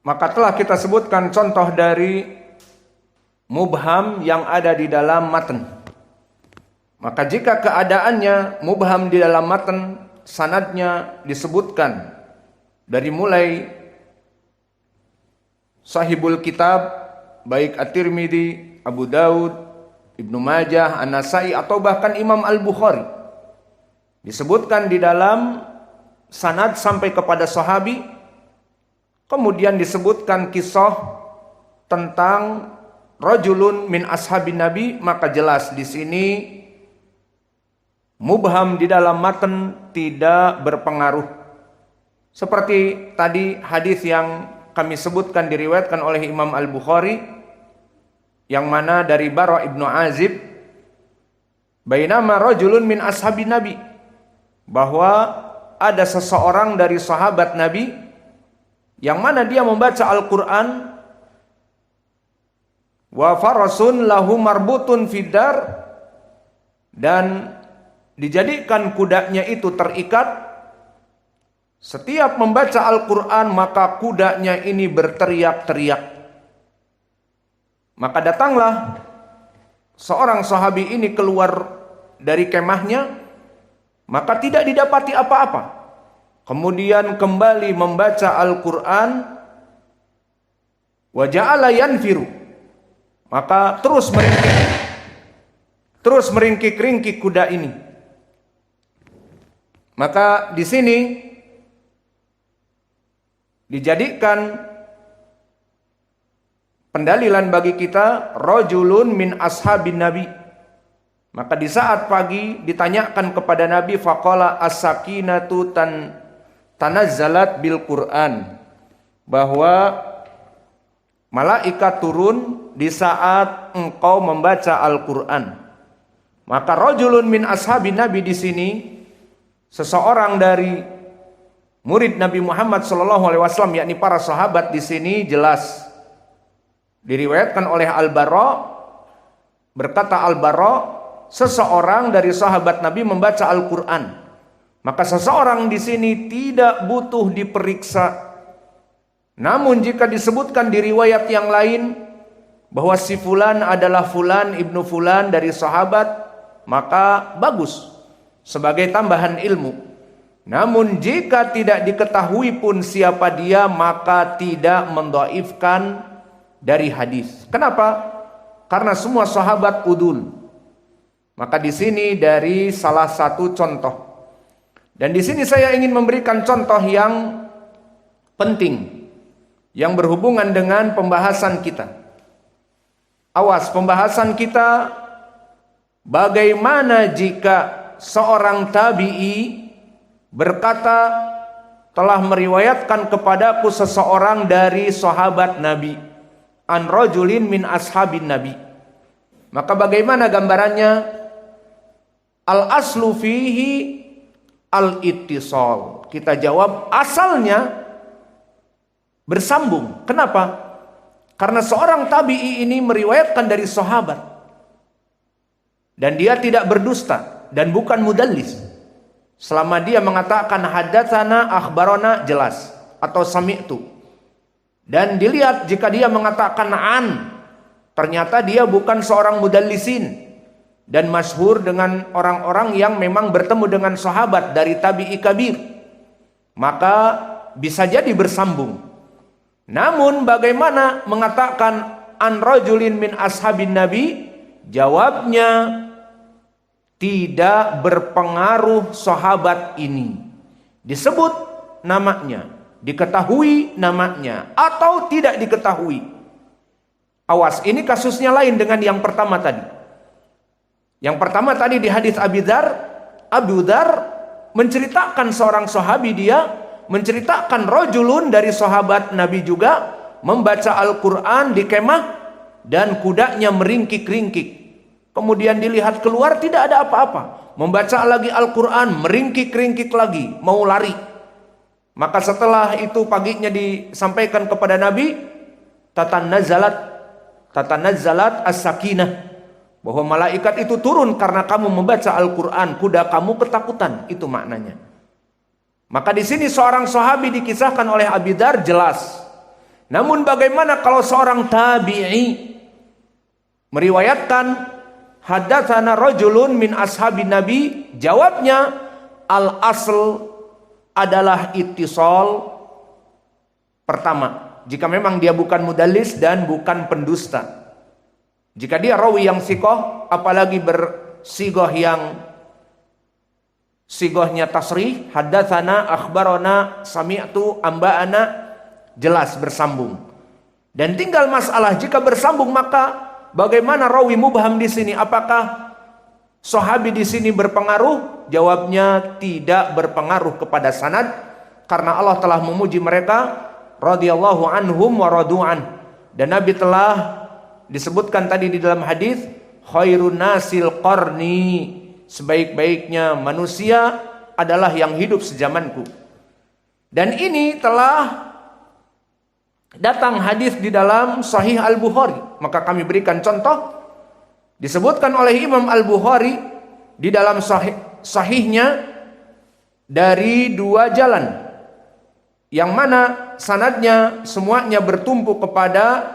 Maka telah kita sebutkan contoh dari mubham yang ada di dalam matan. Maka jika keadaannya mubham di dalam matan, sanadnya disebutkan dari mulai sahibul kitab, baik At-Tirmidzi, Abu Daud, Ibnu Majah, An-Nasai, atau bahkan Imam Al-Bukhari, disebutkan di dalam sanad sampai kepada sahabi. Kemudian disebutkan kisah tentang rajulun min ashabin Nabi, maka jelas di sini mubham di dalam matan tidak berpengaruh. Seperti tadi hadis yang kami sebutkan diriwayatkan oleh Imam Al-Bukhari, yang mana dari Bara ibnu Azib, bainama rajulun min ashabin Nabi, bahwa ada seseorang dari sahabat Nabi yang mana dia membaca Al-Quran, wa farasun lahu marbutun fidar, dan dijadikan kudanya itu terikat. Setiap membaca Al-Quran maka kudanya ini berteriak-teriak. Maka datanglah seorang sahabi ini keluar dari kemahnya, maka tidak didapati apa-apa. Kemudian kembali membaca Al-Quran, wa ja'ala yanfiru, maka terus meringkik-ringkik kuda ini. Maka di sini dijadikan pendalilan bagi kita rajulun min ashabin Nabi. Maka di saat pagi ditanyakan kepada Nabi, faqala as-sakinatu tanazzalat bil Quran, bahwa malaikat turun di saat engkau membaca Al-Quran. Maka rajulun min ashabin Nabi di sini seseorang dari murid Nabi Muhammad SAW, yakni para sahabat, di sini jelas diriwayatkan oleh Al-Bara. Berkata Al-Bara, seseorang dari sahabat Nabi membaca Al-Quran. Maka seseorang di sini tidak butuh diperiksa. Namun jika disebutkan di riwayat yang lain bahwa si fulan adalah fulan ibnu fulan dari sahabat, maka bagus sebagai tambahan ilmu. Namun jika tidak diketahui pun siapa dia, maka tidak mendhaifkan dari hadis. Kenapa? Karena semua sahabat udul. Maka di sini dari salah satu contoh. Dan di sini saya ingin memberikan contoh yang penting yang berhubungan dengan pembahasan kita. Awas, pembahasan kita bagaimana jika seorang tabi'i berkata, telah meriwayatkan kepadaku seseorang dari sahabat Nabi, an rajulin min ashabin Nabi. Maka bagaimana gambarannya? Al-aslu fihi al-ittisal. Kita jawab asalnya bersambung. Kenapa? Karena seorang tabi'i ini meriwayatkan dari sahabat, dan dia tidak berdusta dan bukan mudallis. Selama dia mengatakan hadatsana, akhbarana, jelas, atau sami'tu. Dan dilihat jika dia mengatakan an, ternyata dia bukan seorang mudallisin dan masyhur dengan orang-orang yang memang bertemu dengan sahabat dari tabi'i kabir, maka bisa jadi bersambung. Namun bagaimana mengatakan an rajulin min ashabin Nabi? Jawabnya, tidak berpengaruh sahabat ini disebut namanya, diketahui namanya, atau tidak diketahui. Awas, ini kasusnya lain dengan yang pertama tadi. Yang pertama tadi di hadis Abu Dzar menceritakan seorang sahabi, dia menceritakan rajulun dari sahabat Nabi juga membaca Al-Quran di kemah dan kudanya meringkik-ringkik. Kemudian dilihat keluar tidak ada apa-apa, membaca lagi Al-Quran, meringkik-ringkik lagi, mau lari. Maka setelah itu paginya disampaikan kepada Nabi, tatanazzalat as-sakinah, bahwa malaikat itu turun karena kamu membaca Al-Quran, kuda kamu ketakutan, itu maknanya. Maka di sini seorang sahabi dikisahkan oleh Abi Dzar jelas. Namun bagaimana kalau seorang tabi'i meriwayatkan haddatsana rajulun min ashabin nabi? Jawabnya al-asl adalah ittisal pertama, jika memang dia bukan mudallis dan bukan pendusta. Jika dia rawi yang siqah, apalagi bersigoh yang sigohnya tasrih, haddatsana, akhbarana, sami'tu, amba'ana, jelas bersambung. Dan tinggal masalah jika bersambung, maka bagaimana rawi mubham di sini? Apakah sahabi di sini berpengaruh? Jawabnya tidak berpengaruh kepada sanad, karena Allah telah memuji mereka radhiyallahu anhum wa radu'an. Dan Nabi telah disebutkan tadi di dalam hadis, khairun nasil qarni, sebaik-baiknya manusia adalah yang hidup sezamanku. Dan ini telah datang hadis di dalam Sahih Al-Bukhari. Maka kami berikan contoh, disebutkan oleh Imam Al-Bukhari di dalam sahihnya dari dua jalan, yang mana sanadnya semuanya bertumpu kepada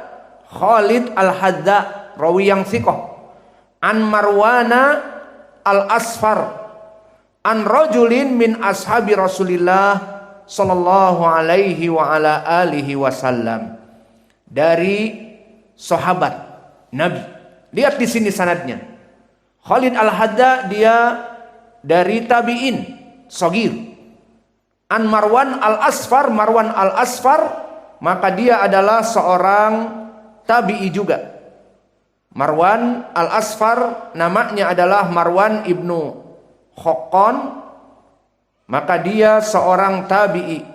Khalid Al-Hadza, rawi yang thiqah, an Marwana Al-Asfar, an rajulin min ashabi Rasulillah sallallahu alaihi wa ala alihi wasallam, dari sahabat Nabi. Lihat di sini sanadnya. Khalid Al-Hadza dia dari tabi'in shagir. An Marwan Al-Asfar, Marwan Al-Asfar, maka dia adalah seorang tabi'i juga. Marwan Al-Asfar namanya adalah Marwan ibnu Khaqqan, maka dia seorang tabi'i.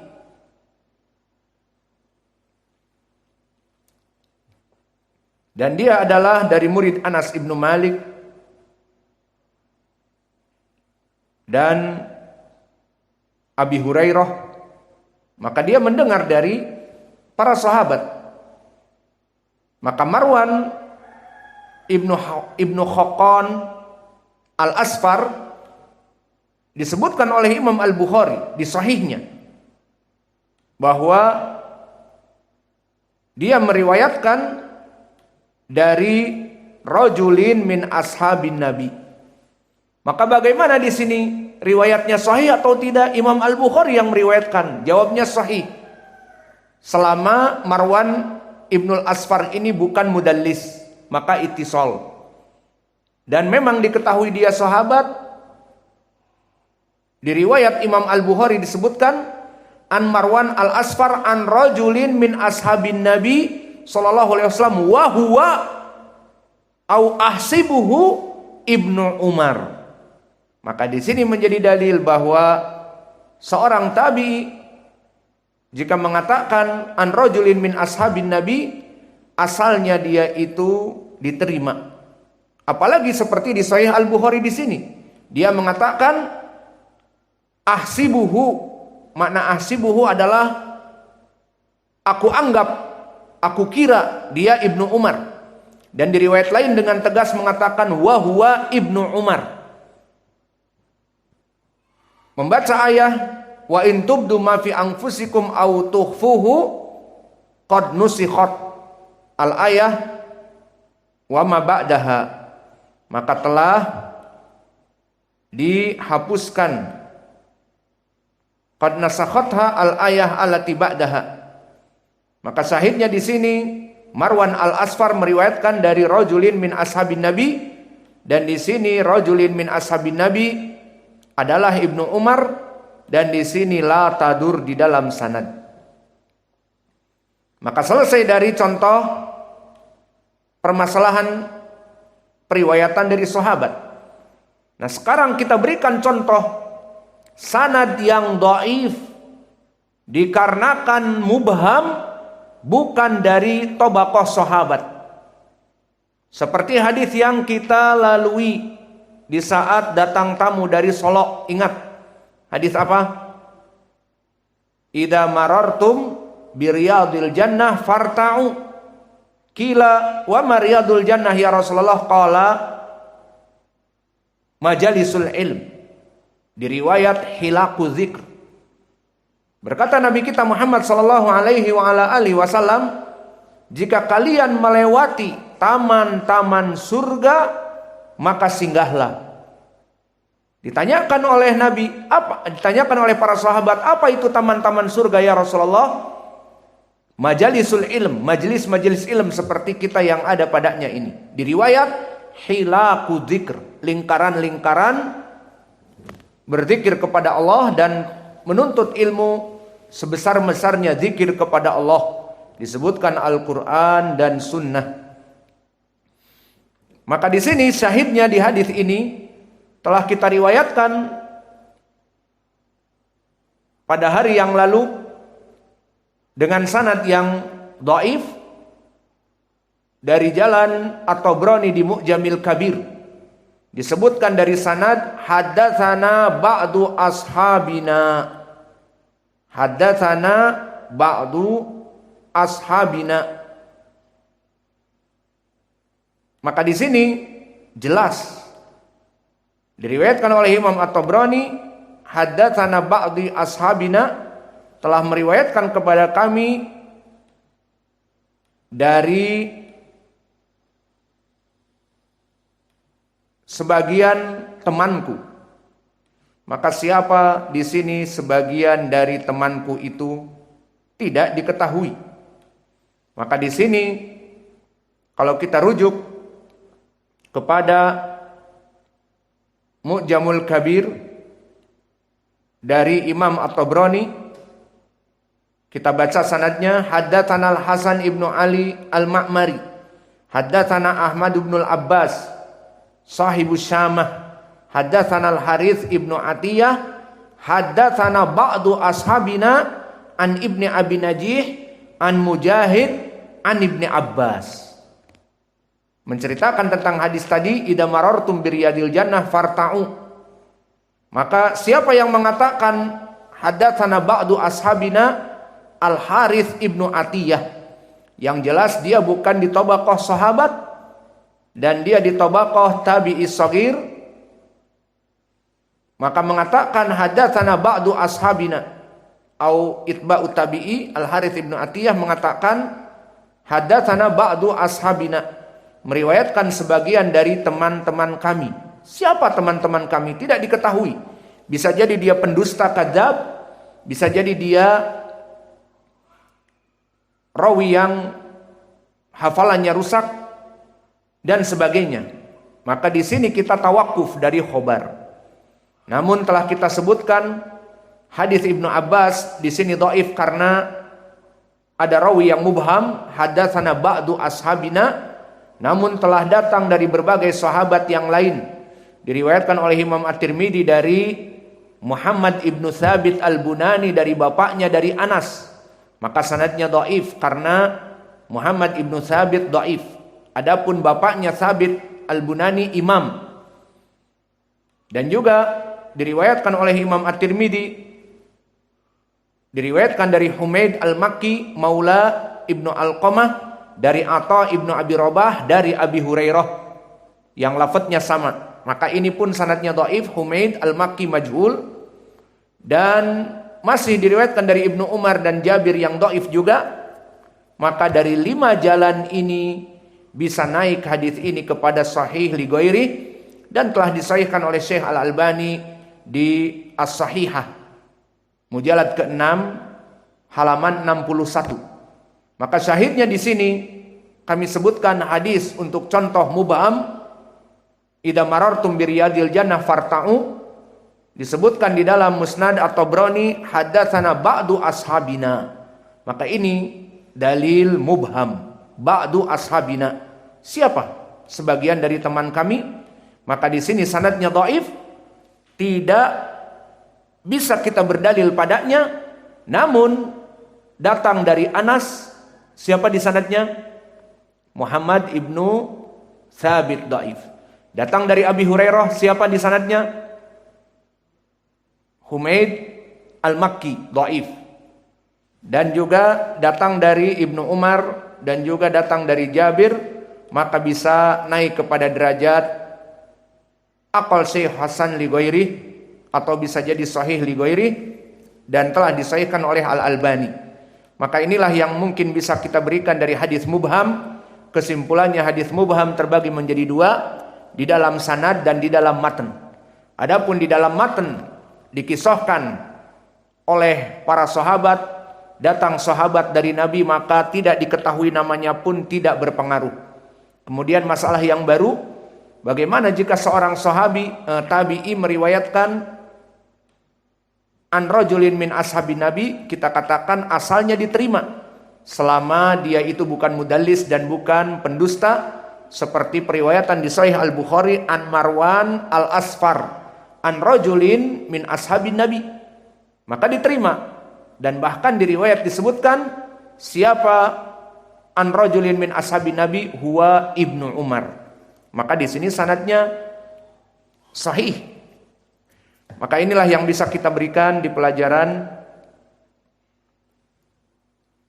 Dan dia adalah dari murid Anas ibnu Malik dan Abi Hurairah. Maka dia mendengar dari para sahabat. Maka Marwan ibnu Khaqqan Al-Asfar disebutkan oleh Imam Al-Bukhari di sahihnya bahwa dia meriwayatkan dari rajulin min ashabin nabi. Maka bagaimana di sini, riwayatnya sahih atau tidak? Imam Al-Bukhari yang meriwayatkan, jawabnya sahih. Selama Marwan ibnul Asfar ini bukan mudallis, maka ittisal. Dan memang diketahui dia sahabat. Di riwayat Imam Al-Bukhari disebutkan an Marwan Al-Asfar an rajulin min ashabin nabi sallallahu alaihi wasallam wa huwa au ahsibuhu ibnu Umar. Maka di sini menjadi dalil bahwa seorang tabi jika mengatakan an rajulin min ashabin nabi, asalnya dia itu diterima. Apalagi seperti di Sahih Al-Bukhari di sini, dia mengatakan ahsibuhu. Makna ahsibuhu adalah aku anggap, aku kira dia ibnu Umar. Dan di riwayat lain dengan tegas mengatakan wa huwa ibnu Umar. Membaca ayat wa in tubdu ma fi anfusikum aw tukhfuhu qad nusikhat al-ayah wa ma ba'daha, maka telah dihapuskan qad nasakhatha al-ayah allati ba'daha. Maka syahidnya di sini Marwan Al-Asfar meriwayatkan dari rajulin min ashabin nabi, dan di sini rajulin min ashabin nabi adalah Ibnu Umar, dan di sini la tadur di dalam sanad. Maka selesai dari contoh permasalahan periwayatan dari sahabat. Nah, sekarang kita berikan contoh sanad yang dhaif dikarenakan mubham, bukan dari tabaqah sahabat. Seperti hadis yang kita lalui di saat datang tamu dari Solok. Ingat hadis apa? Idza marartum biriyadil jannah farta'u. Qila wa mariyadul jannah ya Rasulullah? Qala majalisul ilm. Di riwayat hilaku zikr. Berkata Nabi kita Muhammad sallallahu alaihi wasallam, jika kalian melewati taman-taman surga, maka singgahlah. Ditanyakan oleh Nabi, ditanyakan oleh para sahabat, apa itu taman-taman surga ya Rasulullah? Majalisul ilm, majelis-majelis ilm seperti kita yang ada padanya ini. Di riwayat, hilaku dzikr, lingkaran-lingkaran berzikir kepada Allah dan menuntut ilmu sebesar-besarnya zikir kepada Allah. Disebutkan Al-Quran dan Sunnah. Maka di sini syahidnya di hadis ini telah kita riwayatkan pada hari yang lalu dengan sanad yang dhaif dari jalan At-Tabrani di Mu'jamil Kabir. Disebutkan dari sanad, haddatsana ba'du ashabina. Haddatsana ba'du ashabina. Maka di sini jelas diriwayatkan oleh Imam At-Tabrani, haddatsana ba'di ashabina, telah meriwayatkan kepada kami dari sebagian temanku. Maka siapa di sini sebagian dari temanku itu tidak diketahui. Maka di sini kalau kita rujuk kepada Mu'jamul Kabir dari Imam At-Tabrani, kita baca sanadnya, haddatsana Al-Hasan ibnu Ali Al-Ma'mari, haddatsana Ahmad ibnu Al-Abbas sahibus Syamah, haddatsana Al-Harits ibnu Atiyah, haddatsana ba'du ashabina an Ibni Abi Najih an Mujahid an Ibni Abbas. Menceritakan tentang hadis tadi, idza marartum biriyadil jannah farta'u. Maka siapa yang mengatakan haddatsana ba'du ashabina Al-Harits ibnu Atiyah, yang jelas dia bukan di tabaqah sahabat dan dia di tabaqah tabi'is shaghir, maka mengatakan haddatsana ba'du ashabina au itba'ut tabi'i. Al-Harits ibnu Atiyah mengatakan haddatsana ba'du ashabina, meriwayatkan sebagian dari teman-teman kami. Siapa teman-teman kami? Tidak diketahui. Bisa jadi dia pendusta kadzab, bisa jadi dia rawi yang hafalannya rusak dan sebagainya. Maka di sini kita tawakuf dari khobar. Namun telah kita sebutkan hadis Ibnu Abbas di sini dhaif karena ada rawi yang mubham, haddatsana ba'du ashabina, namun telah datang dari berbagai sahabat yang lain. Diriwayatkan oleh Imam At-Tirmidzi dari Muhammad ibnu Thabit Al-Bunani dari bapaknya dari Anas. Maka sanadnya dhaif karena Muhammad ibnu Thabit dhaif. Adapun bapaknya Thabit Al-Bunani imam. Dan juga diriwayatkan oleh Imam At-Tirmidzi, diriwayatkan dari Humaid Al-Makki Maula Ibnu Alqamah dari Atha Ibnu Abi Rabah dari Abi Hurairah yang lafadznya sama. Maka ini pun sanadnya dhaif, Humaid Al-Makki majhul. Dan masih diriwayatkan dari Ibnu Umar dan Jabir yang dhaif juga. Maka dari 5 jalan ini bisa naik hadis ini kepada sahih li ghairi, dan telah disahihkan oleh Syekh Al-Albani di As-Sahihah mujallad ke-6 halaman 61. Maka syahidnya di sini kami sebutkan hadis untuk contoh mubham, idza marartum biriyadil jannah farta'u, disebutkan di dalam Musnad At-Tabrani haddatsana ba'du ashabina. Maka ini dalil mubham, ba'du ashabina. Siapa? Sebagian dari teman kami. Maka di sini sanadnya dhaif, tidak bisa kita berdalil padanya. Namun datang dari Anas. Siapa di sanadnya? Muhammad ibnu Thabit dhaif. Datang dari Abi Hurairah. Siapa di sanadnya? Humaid Al-Makki dhaif. Dan juga datang dari Ibnu Umar dan juga datang dari Jabir, maka bisa naik kepada derajat aqal sahih hasan li ghairi, atau bisa jadi sahih li ghairi. dan telah disahihkan oleh Al-Albani. Maka inilah yang mungkin bisa kita berikan dari hadis mubham. Kesimpulannya hadis mubham terbagi menjadi dua, di dalam sanad dan di dalam matan. Adapun di dalam matan dikisahkan oleh para sahabat, datang sahabat dari Nabi maka tidak diketahui namanya pun tidak berpengaruh. Kemudian masalah yang baru, bagaimana jika seorang sahabi tabi'i meriwayatkan an rajulin min ashabin Nabi, kita katakan asalnya diterima selama dia itu bukan mudallis dan bukan pendusta, seperti periwayatan di Sahih Al-Bukhari an Marwan Al-Asfar an rajulin min ashabin Nabi, maka diterima. Dan bahkan di riwayat disebutkan siapa an rajulin min ashabin Nabi, huwa Ibnu Umar. Maka di sini sanadnya sahih. Maka inilah yang bisa kita berikan di pelajaran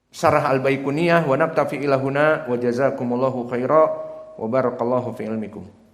Syarah Al-Baiquniyah. Wa naktafi ilahuna wa jazakumullahu khaira wa barakallahu fi ilmikum.